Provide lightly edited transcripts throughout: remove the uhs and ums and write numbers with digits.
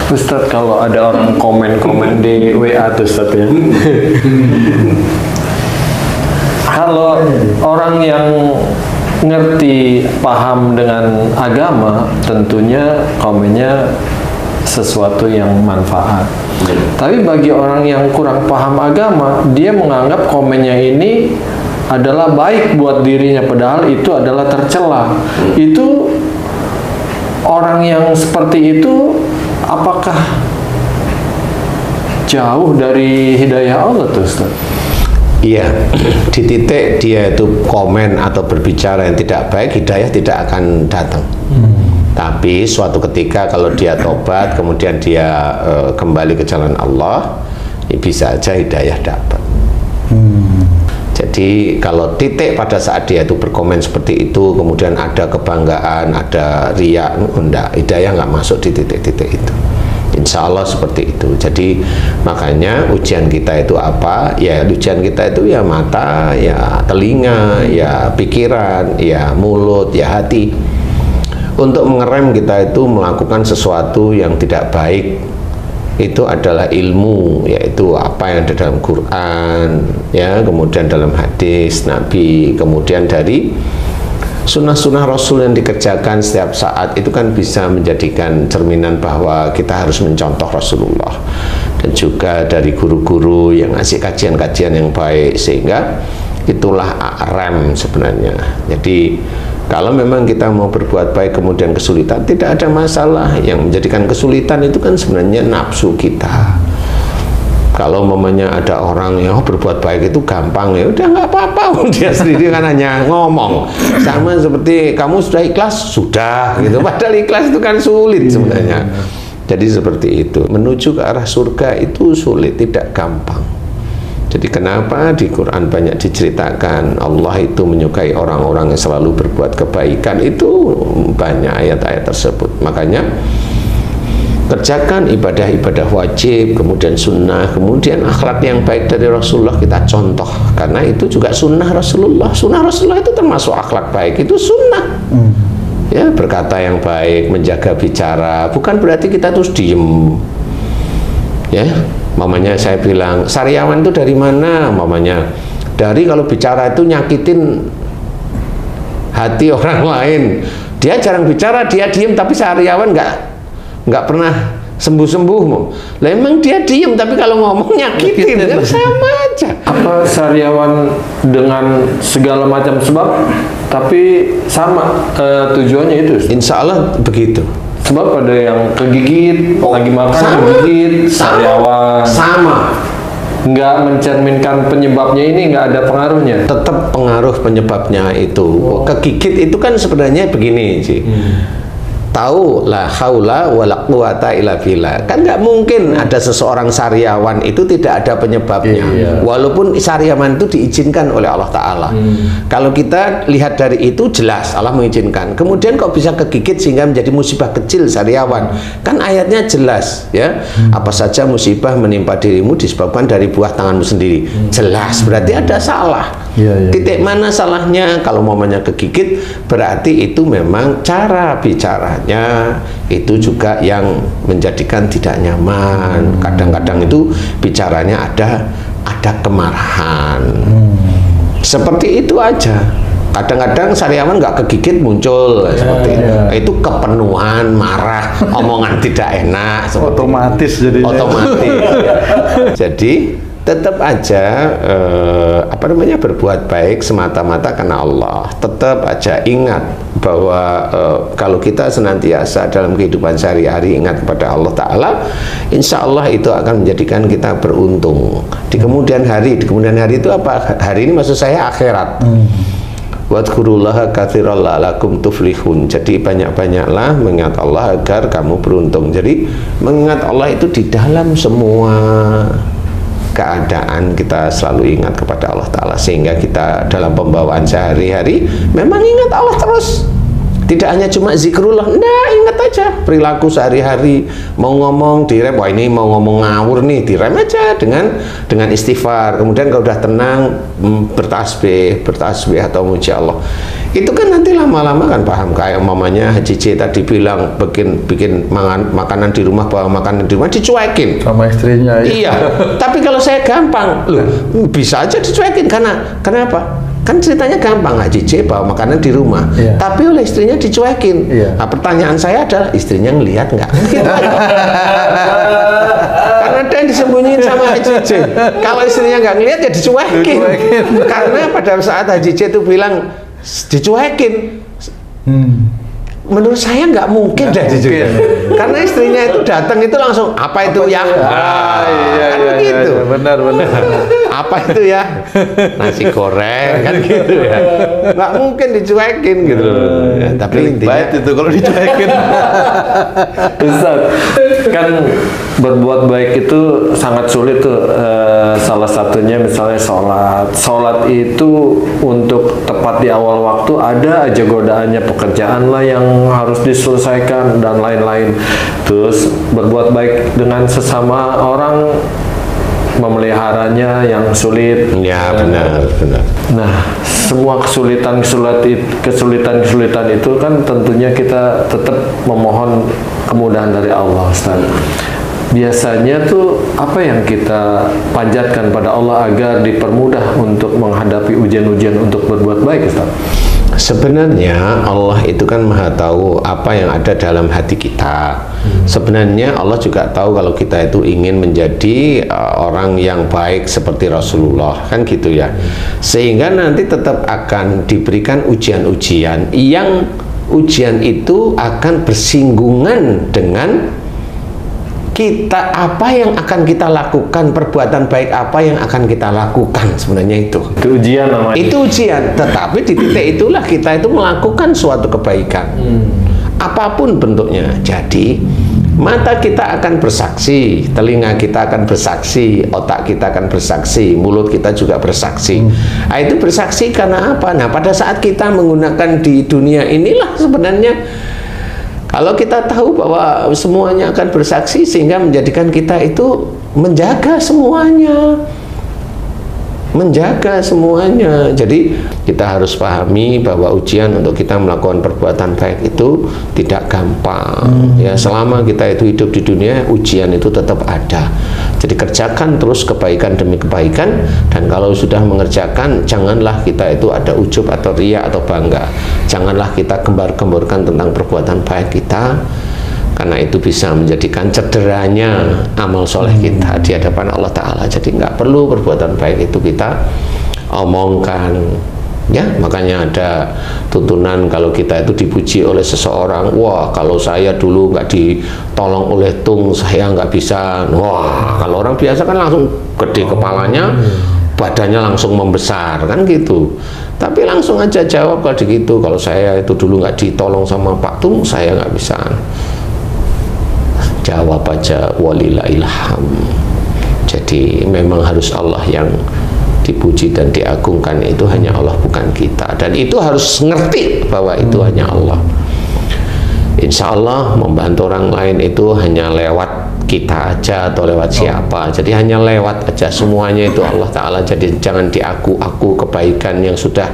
Ustadz, kalau ada orang komen-komen di WA tuh Ustadz ya. Kalau orang yang ngerti, paham dengan agama, tentunya komennya sesuatu yang manfaat. Tapi bagi orang yang kurang paham agama, dia menganggap komennya ini adalah baik buat dirinya, padahal itu adalah tercela. Itu orang yang seperti itu apakah jauh dari hidayah Allah tuh Ustaz? Iya, di titik dia itu komen atau berbicara yang tidak baik, hidayah tidak akan datang. Tapi suatu ketika kalau dia tobat, kemudian dia kembali ke jalan Allah, bisa aja hidayah dapat. Jadi kalau titik pada saat dia itu berkomen seperti itu, kemudian ada kebanggaan, ada riya, enggak, hidayah nggak masuk di titik-titik itu. Insya Allah seperti itu. Jadi makanya ujian kita itu apa? Ya ujian kita itu ya mata, ya telinga, ya pikiran, ya mulut, ya hati. Untuk mengerem kita itu melakukan sesuatu yang tidak baik, itu adalah ilmu, yaitu apa yang ada dalam Quran, ya, kemudian dalam hadis Nabi, kemudian dari sunnah-sunnah Rasul yang dikerjakan setiap saat, itu kan bisa menjadikan cerminan bahwa kita harus mencontoh Rasulullah, dan juga dari guru-guru yang ngasih kajian-kajian yang baik, sehingga itulah rem sebenarnya. Jadi kalau memang kita mau berbuat baik kemudian kesulitan, tidak ada masalah. Yang menjadikan kesulitan itu kan sebenarnya nafsu kita. Kalau mamanya ada orang yang berbuat baik itu gampang, ya udah nggak apa-apa, dia sendiri kan hanya ngomong. Sama seperti kamu sudah ikhlas, sudah gitu. Padahal ikhlas itu kan sulit sebenarnya. Jadi seperti itu. Menuju ke arah surga itu sulit, tidak gampang. Jadi kenapa di Quran banyak diceritakan Allah itu menyukai orang-orang yang selalu berbuat kebaikan, itu banyak ayat-ayat tersebut. Makanya kerjakan ibadah-ibadah wajib, kemudian sunnah, kemudian akhlak yang baik dari Rasulullah kita contoh, karena itu juga sunnah Rasulullah. Sunnah Rasulullah itu termasuk akhlak baik, itu sunnah. Ya, berkata yang baik, menjaga bicara, bukan berarti kita terus diem. Ya, mamanya saya bilang, sariawan itu dari mana? Mamanya, dari kalau bicara itu nyakitin hati orang lain. Dia jarang bicara, dia diem, tapi sariawan nggak pernah sembuh-sembuh. Lah emang dia diem, tapi kalau ngomong nyakitin, kan sama aja. Apa sariawan dengan segala macam sebab, tapi sama tujuannya itu? Insya Allah begitu. Sebab ada yang kegigit, lagi makan kegigit, sariawan. Sama. Nggak mencerminkan penyebabnya, ini nggak ada pengaruhnya. Tetap pengaruh penyebabnya itu. Kegigit itu kan sebenarnya begini sih. Tahu la haula wala quwata illa billah. Kan nggak mungkin ada seseorang sariawan itu tidak ada penyebabnya. Walaupun sariawan itu diizinkan oleh Allah Ta'ala. Kalau kita lihat dari itu jelas Allah mengizinkan. Kemudian kok bisa kegigit sehingga menjadi musibah kecil sariawan? Kan ayatnya jelas, ya. Apa saja musibah menimpa dirimu disebabkan dari buah tanganmu sendiri. Jelas, berarti ada salah. Titik mana salahnya? Kalau mamanya kegigit, berarti itu memang cara bicaranya itu juga yang menjadikan tidak nyaman. Kadang-kadang itu bicaranya ada kemarahan. Seperti itu aja. Kadang-kadang sariawan nggak kegigit muncul seperti itu. Itu kepenuhan, marah, omongan tidak enak. Otomatis jadi. Otomatis. Jadi tetap aja berbuat baik semata-mata karena Allah. Tetap aja ingat bahwa kalau kita senantiasa dalam kehidupan sehari-hari ingat kepada Allah Ta'ala, insya Allah itu akan menjadikan kita beruntung di kemudian hari. Di kemudian hari itu apa? Hari ini maksud saya akhirat. Wadkurullaha katsiran la'allakum tuflihun. Jadi banyak-banyaklah mengingat Allah agar kamu beruntung. Jadi mengingat Allah itu di dalam semua keadaan kita selalu ingat kepada Allah Ta'ala, sehingga kita dalam pembawaan sehari-hari memang ingat Allah terus. Tidak hanya cuma zikrullah, nah ingat aja perilaku sehari-hari, mau ngomong direm, wah ini mau ngomong ngawur nih, direm aja dengan istighfar. Kemudian kalau udah tenang, bertasbih atau muji Allah. Itu kan nanti lama-lama kan paham. Kayak mamanya Haji J tadi bilang bikin makanan di rumah, bawa makanan di rumah dicuekin sama istrinya. Iya. Tapi kalau saya gampang, loh bisa aja dicuekin kenapa? Kan ceritanya gampang, Haji J bawa makanan di rumah, tapi oleh istrinya dicuekin. Nah, pertanyaan saya adalah istrinya ngelihat nggak? Karena ada yang disembunyiin sama Haji J. Kalau istrinya nggak ngelihat ya dicuekin. Karena pada saat Haji J itu bilang dicuekin, menurut saya nggak mungkin deh karena istrinya itu datang itu langsung apa itu ya kan gitu benar apa itu ya nasi goreng kan gitu ya, nggak mungkin dicuekin gitu ya, tapi intinya itu kalau dicuekin Ustaz, kan berbuat baik itu sangat sulit tuh. Salah satunya misalnya sholat itu untuk tepat di awal waktu ada aja godaannya, pekerjaan lah yang harus diselesaikan dan lain-lain. Terus berbuat baik dengan sesama orang, memeliharanya yang sulit. Ya benar. Nah, semua kesulitan itu kan tentunya kita tetap memohon kemudahan dari Allah, Ustaz. Biasanya tuh apa yang kita panjatkan pada Allah agar dipermudah untuk menghadapi ujian-ujian untuk berbuat baik, Ustaz? Sebenarnya Allah itu kan maha tahu apa yang ada dalam hati kita. Sebenarnya Allah juga tahu kalau kita itu ingin menjadi orang yang baik seperti Rasulullah, kan gitu ya. Sehingga nanti tetap akan diberikan ujian-ujian yang ujian itu akan bersinggungan dengan kita, apa yang akan kita lakukan, perbuatan baik apa yang akan kita lakukan. Sebenarnya itu ujian namanya. Itu ujian, tetapi di titik itulah kita itu melakukan suatu kebaikan, apapun bentuknya. Jadi mata kita akan bersaksi, telinga kita akan bersaksi, otak kita akan bersaksi, mulut kita juga bersaksi. Nah, itu bersaksi karena apa? Nah, pada saat kita menggunakan di dunia inilah sebenarnya kalau kita tahu bahwa semuanya akan bersaksi, sehingga menjadikan kita itu menjaga semuanya. Jadi kita harus pahami bahwa ujian untuk kita melakukan perbuatan baik itu tidak gampang. Ya, selama kita itu hidup di dunia, ujian itu tetap ada. Jadi kerjakan terus kebaikan demi kebaikan, dan kalau sudah mengerjakan, janganlah kita itu ada ujub atau riya atau bangga. Janganlah kita gembar-gemborkan tentang perbuatan baik kita, karena itu bisa menjadikan cederanya amal soleh kita di hadapan Allah Ta'ala. Jadi nggak perlu perbuatan baik itu kita omongkan. Ya, makanya ada tuntunan kalau kita itu dipuji oleh seseorang, wah kalau saya dulu nggak ditolong oleh Tung, saya nggak bisa. Wah, kalau orang biasa kan langsung gede kepalanya, badannya langsung membesar, kan gitu. Tapi langsung aja jawab kalau begitu, kalau saya itu dulu nggak ditolong sama Pak Tung, saya nggak bisa. Jawab aja walillahilham. Jadi memang harus Allah yang dipuji dan diagungkan, itu hanya Allah, bukan kita. Dan itu harus ngerti bahwa itu hanya Allah. Insya Allah membantu orang lain itu hanya lewat kita aja atau lewat siapa. Jadi hanya lewat aja, semuanya itu Allah Ta'ala. Jadi jangan diaku-aku kebaikan yang sudah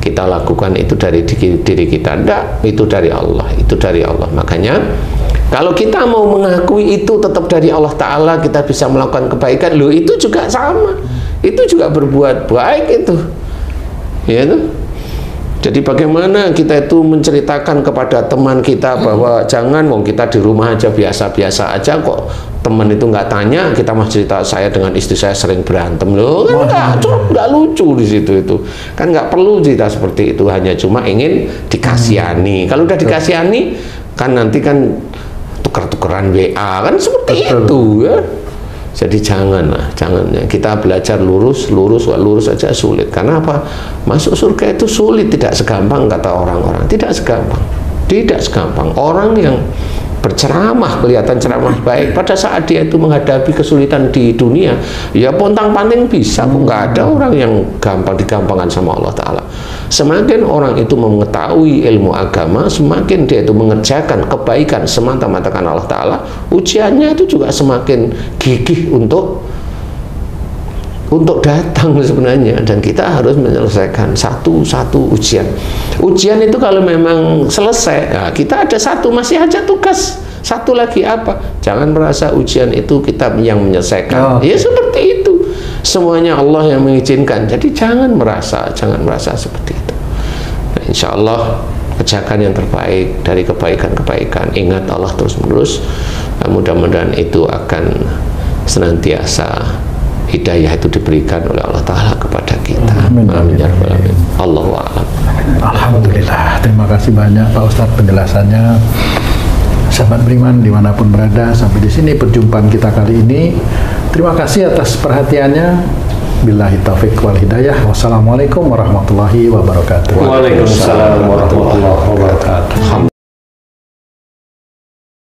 kita lakukan itu dari diri kita. Enggak, itu dari Allah, itu dari Allah. Makanya kalau kita mau mengakui itu tetap dari Allah Ta'ala, kita bisa melakukan kebaikan, loh itu juga sama, itu juga berbuat baik itu, ya itu. Jadi bagaimana kita itu menceritakan kepada teman kita bahwa jangan, wong kita di rumah aja biasa-biasa aja kok, teman itu nggak tanya, kita mah cerita saya dengan istri saya sering berantem, loh kan nggak lucu di situ. Itu kan nggak perlu cerita seperti itu, hanya cuma ingin dikasihani. Kalau udah dikasihani kan nanti kan tuker-tukeran WA kan seperti itu ya. Jadi janganlah, jangan. Kita belajar lurus aja sulit. Karena apa? Masuk surga itu sulit, tidak segampang kata orang-orang. Tidak segampang. Orang yang berceramah, kelihatan ceramah baik. Pada saat dia itu menghadapi kesulitan di dunia, ya pontang-panting bisa. Nggak ada orang yang gampang digampangkan sama Allah Ta'ala. Semakin orang itu mengetahui ilmu agama, semakin dia itu mengerjakan kebaikan semata-mata karena Allah Ta'ala, ujiannya itu juga semakin gigih untuk datang sebenarnya. Dan kita harus menyelesaikan satu-satu ujian. Ujian itu kalau memang selesai, nah kita ada satu, masih aja tugas satu lagi apa? Jangan merasa ujian itu kita yang menyelesaikan. Ya seperti itu. Semuanya Allah yang mengizinkan. Jadi jangan merasa seperti itu. Nah, insya Allah kerjakan yang terbaik dari kebaikan-kebaikan. Ingat Allah terus-menerus. Nah, mudah-mudahan itu akan senantiasa hidayah itu diberikan oleh Allah Ta'ala kepada kita. Amin. Allahu a'lam. Alhamdulillah, terima kasih banyak Pak Ustadz penjelasannya. Sahabat beriman dimanapun berada, sampai di sini perjumpaan kita kali ini. Terima kasih atas perhatiannya. Billahi taufiq wal hidayah. Wassalamualaikum warahmatullahi wabarakatuh. Waalaikumsalam warahmatullahi wabarakatuh.